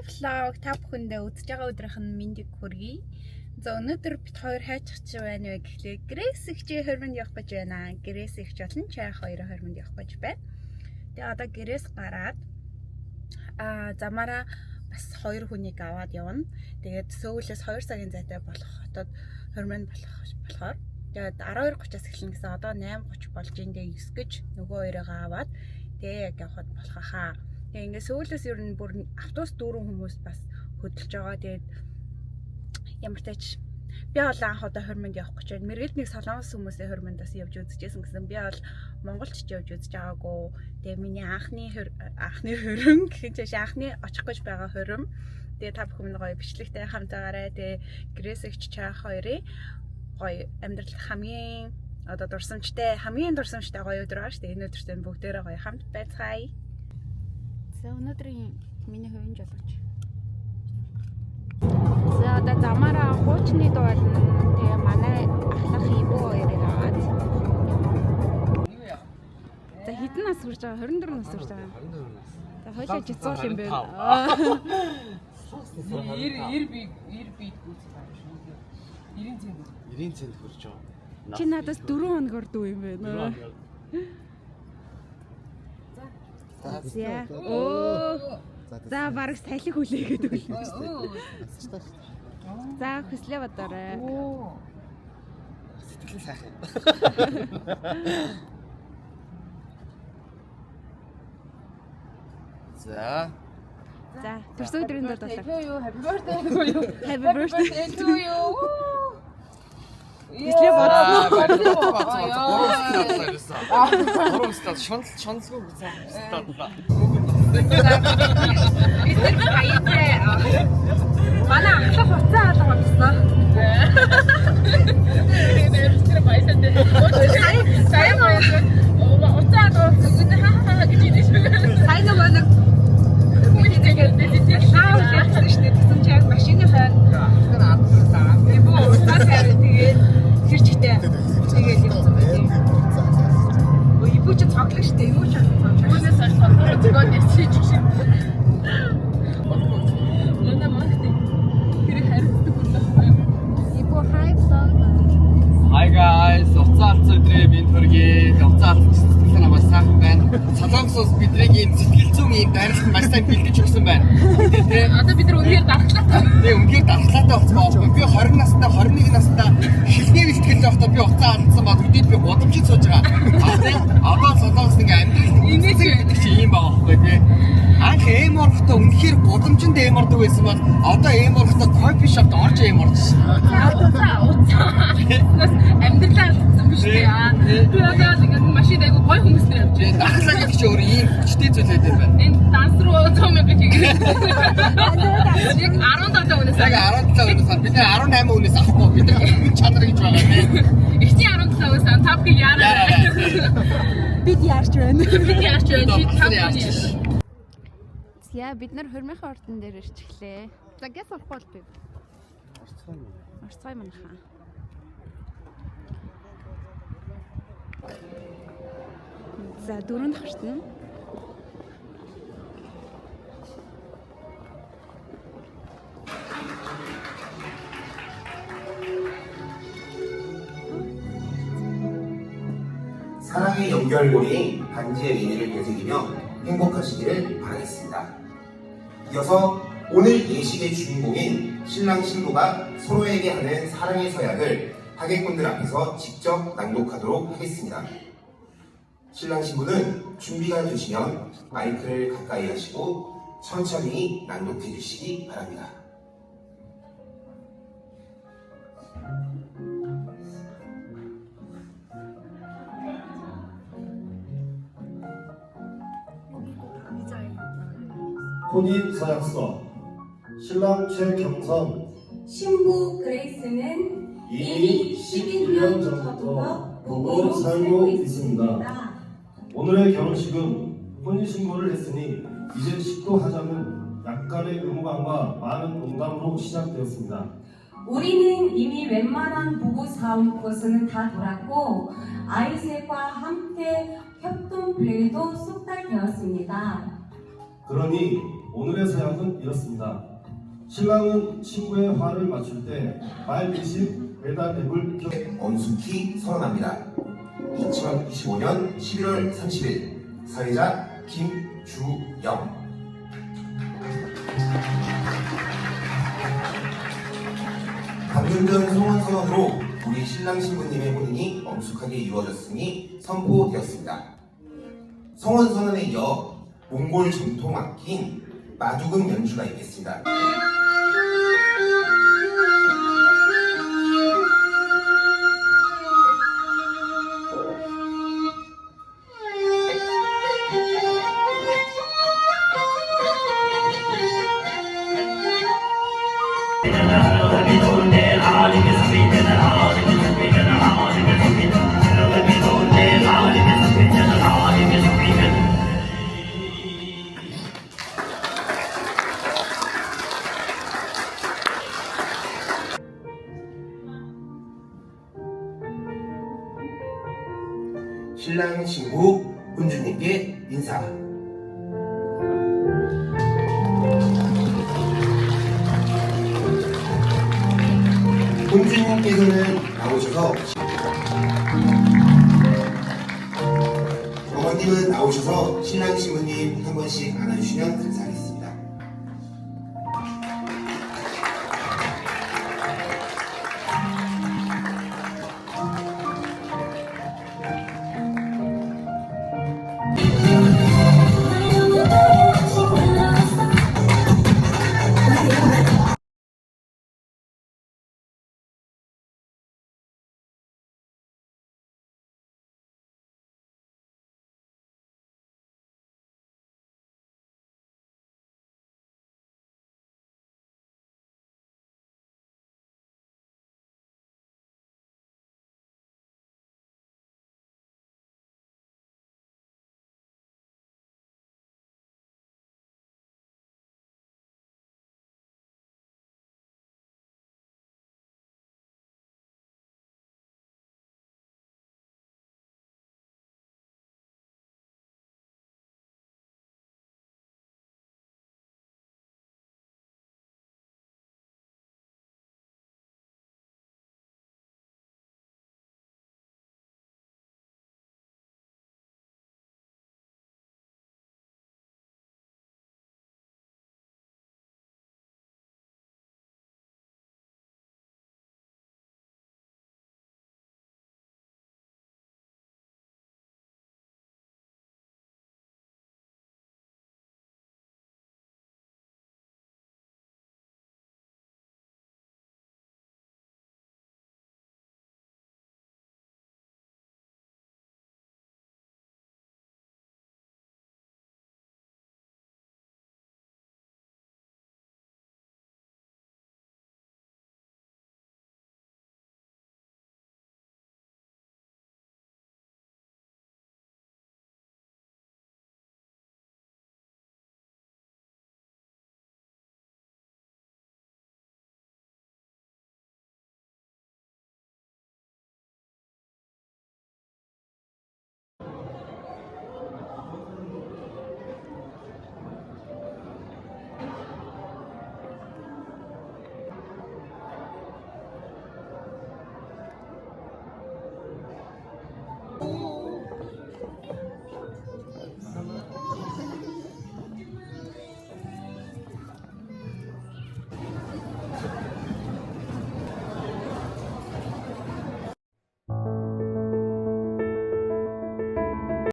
vlog та бүхэндээ үзэж байгаа өдрийнх нь мэндийг хүргэе. За өнөөдөр бид хоёр хайчих чи байна вэ гэхлээр Грейс ихчээ хормонд явах гэж байна. Грейс ихч болон чай хоёроо хормонд явах гэж байна. Тэгээ одоо Грейс гараад замаараа бас хоёр хүнийг аваад явна. Тэгээд Сөүлээс 2 цагийн зайтай болох хотод хормонд болохоор тэгээд 12:30-аас эхэлнэ гэсэн одоо 8:30 болж индээ 9 гэж нөгөө хоёроо аваад тэгээ яг явахад болох хаа. Тэгээ ингээ Сөүлээс ер нь бүр автобус 4 хүмүүс бас хөдөлж байгаа. Тэгээд ямар ч тач би бол анх удаа хормонд явах гэж байна. Мэргэд нэг солонгос хүмүүсийн хормондоос явж үзчихсэн гэсэн. Би бол Монголч явж үзэж байгаагүй. Тэгээ миний анхны хором гэхэж анхны очих гэж байгаа хором. Тэгээ та бүхэн гоё бичлэгтэй хамтаагаарай. Тэгээ Грейс ихч чай хоёрын гоё амьдрал хамгийн дурсамжтай гоё өдөр байгаа шүү дээ. Энэ өдөртөө бүгдээрээ гоё хамт байцгаая. За өнөөдрийн миний хувийн жолооч. За одоо замаараа хуучны дуулна. Тэгээ манай ахлах ивөө хоёрыг аваад. За хэдэн нас хүрч байгаа? 24 нас хүрч байгаа. 24 нас. За хойлоо жицуул юм байна. 90 бит гүйцэх юм шүү. 90 цент хүрч байгаа. Чи надаас 4 хоногор дүү юм байна. За. За бараг салхи хүлээгээд өглөө. За хүслээ бодоорой. Сэтгэл сайхан. За. За төрсөн өдрийн дуулаа. Happy birthday to you. Happy birthday to you. Хүслээ бодоорой. Шонцгүй байна. Манай ахлах уцаа алга болсон. Тэр баясаад сая баясаад уцаа алга болсон. Хаа гэж хэлсэн шүү. Сайн нөгөө нэг шаалгасан шүү дээ. Тэгсэн чи яг машины хойно уцаа тэгээд хэрчтэй. Тэгээд явсан байх. Ибүү ч цоглох шүү дээ. Ибүү ч цоглох. Үүнээс хойш тоглох згод нэсэж шиг. Hi guys, уцаа алц өдрийн минь төргий. Уцаа алц сэтгэл намаас сайхан байна. Солонгосоос бидрийг ийм сэтгэл зүйн ийм барилга маш сайн бэлдэж өгсөн байна. Тэгээ Одоо бид нар үнээр дархлаатай. Тэгээ үнээр дархлаатай болсон байна. Би 20 настай, 21 настай эхний бэлтгэл явахдаа би уцаа алдсан бод өдөрт би годомжид сууж байгаа. Одоо солонгос ингээ амьдрал инээсээ байдаг чи ийм байгаа байхгүй тий. Анх эморхтой үнэхээр годомжинд эмордог байсан бол одоо эморхтой кофе шопт орж эморч. Уцаа. Амьдралаа алдсан биш үү? Би одоо ингээд машин айгу гой хүмүүс нэр явж байна. Дахлаа гэж өөр ийм хүчтэй зүйлээд байна. Энэ данс руу цомог хийгээ. Яг 17 өнөөс. Яг 17 өнөөс бид 18 өнөөс авахгүй бид хүн чанар гэж байгаа нэ. Эхний 17 өнөөс тавхи яараа. бид яарч байна. Бид яарч байна. Чи тавхи. За бид нар хормынхаа ордон дээр ирчихлээ. За гэс болохгүй би. Орцгой манайхаа. За дөрөв хартна. 사랑의 연결고리인 반지의 의미를 되새기며 행복하시기를 바라겠습니다. 이어서 오늘 예식의 주인공인 신랑 신부가 서로에게 하는 사랑의 서약을 하객분들 앞에서 직접 낭독하도록 하겠습니다. 신랑 신부는 준비가 되시면 마이크를 가까이 하시고 천천히 낭독해 주시기 바랍니다. 혼인 서약서 신랑 최경선 신부 그레이스는 이미 12년 전부터 보고 살고 있습니다. 오늘의 결혼식은 혼인신고를 했으니 이제 식도하자는 약간의 의무감과 많은 농담으로 시작되었습니다. 우리는 이미 웬만한 부부 사업 코스는 다 돌았고 아이셋과 함께 협동 플레이도 쏙 다 되었습니다. 그러니 오늘의 서약은 이렇습니다. 신랑은 친구의 화를 맞출 때 말대신 배달 앱을 엄숙히 선언합니다. 2025년 11월 30일 사회자 김주영. 방금 전 성원 선언으로 우리 신랑 신부님의 혼인이 엄숙하게 이루어졌으니 선포되었습니다. 성원 선언에 이어 몽골 전통 악기인 마두금 연주가 있겠습니다. 신랑 신부 혼주님께 인사. 혼주님께서는 나오셔서 어머님은 나오셔서 신랑 신부님 한 번씩 안아주시면 감사하겠습니다.